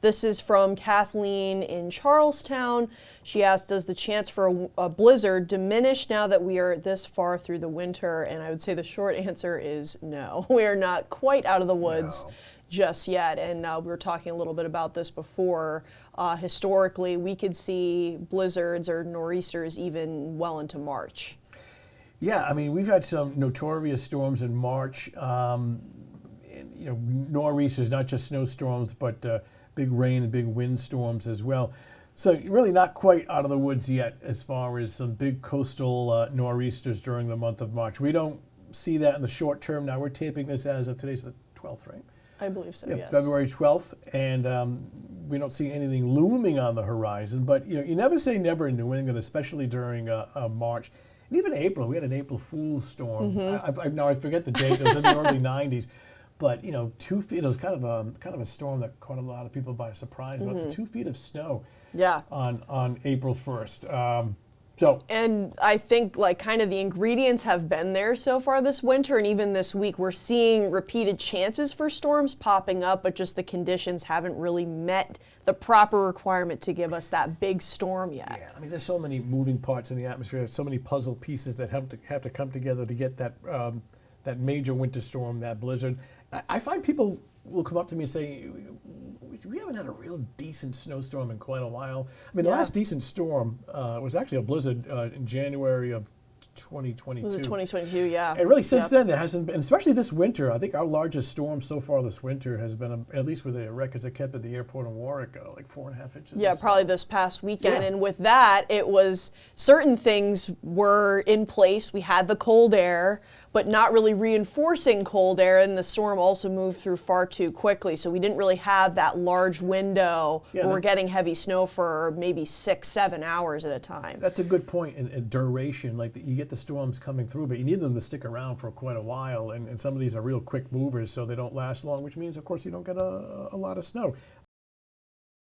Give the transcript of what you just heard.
This is from Kathleen in Charlestown. She asked, does the chance for a blizzard diminish now that we are this far through the winter? And I would say the short answer is no. We are not quite out of the woods just yet. And we were talking a little bit about this before. Historically, we could see blizzards or nor'easters even well into March. Yeah, I mean, we've had some notorious storms in March. Nor'easters, not just snowstorms, but big rain and big windstorms as well. So really not quite out of the woods yet as far as some big coastal nor'easters during the month of March. We don't see that in the short term. Now we're taping this as of today's the 12th, right? I believe so, yes. February 12th, and we don't see anything looming on the horizon. But you never say never in New England, especially during March. And even April, we had an April Fool's storm. Now I forget the date. It was in the early 90s. But 2 feet. It was kind of a storm that caught a lot of people by surprise. About 2 feet of snow. Yeah. On April 1st. And I think kind of the ingredients have been there so far this winter, and even this week we're seeing repeated chances for storms popping up, but just the conditions haven't really met the proper requirement to give us that big storm yet. Yeah, I mean, there's so many moving parts in the atmosphere. There's so many puzzle pieces that have to come together to get that major winter storm, that blizzard. I find people will come up to me and say, we haven't had a real decent snowstorm in quite a while. I mean, the last decent storm was actually a blizzard in January of 2022. Was it 2022? Yeah. And really, since then, there hasn't been, especially this winter. I think our largest storm so far this winter has been, at least with the records I kept at the airport in Warwick, like 4.5 inches. Yeah, probably this past weekend. Yeah. And with that, it was certain things were in place. We had the cold air, but not really reinforcing cold air, and the storm also moved through far too quickly. So we didn't really have that large window where we're getting heavy snow for maybe 6-7 hours at a time. That's a good point in duration. Like you get the storms coming through, but you need them to stick around for quite a while. And some of these are real quick movers, so they don't last long, which means, of course, you don't get a lot of snow.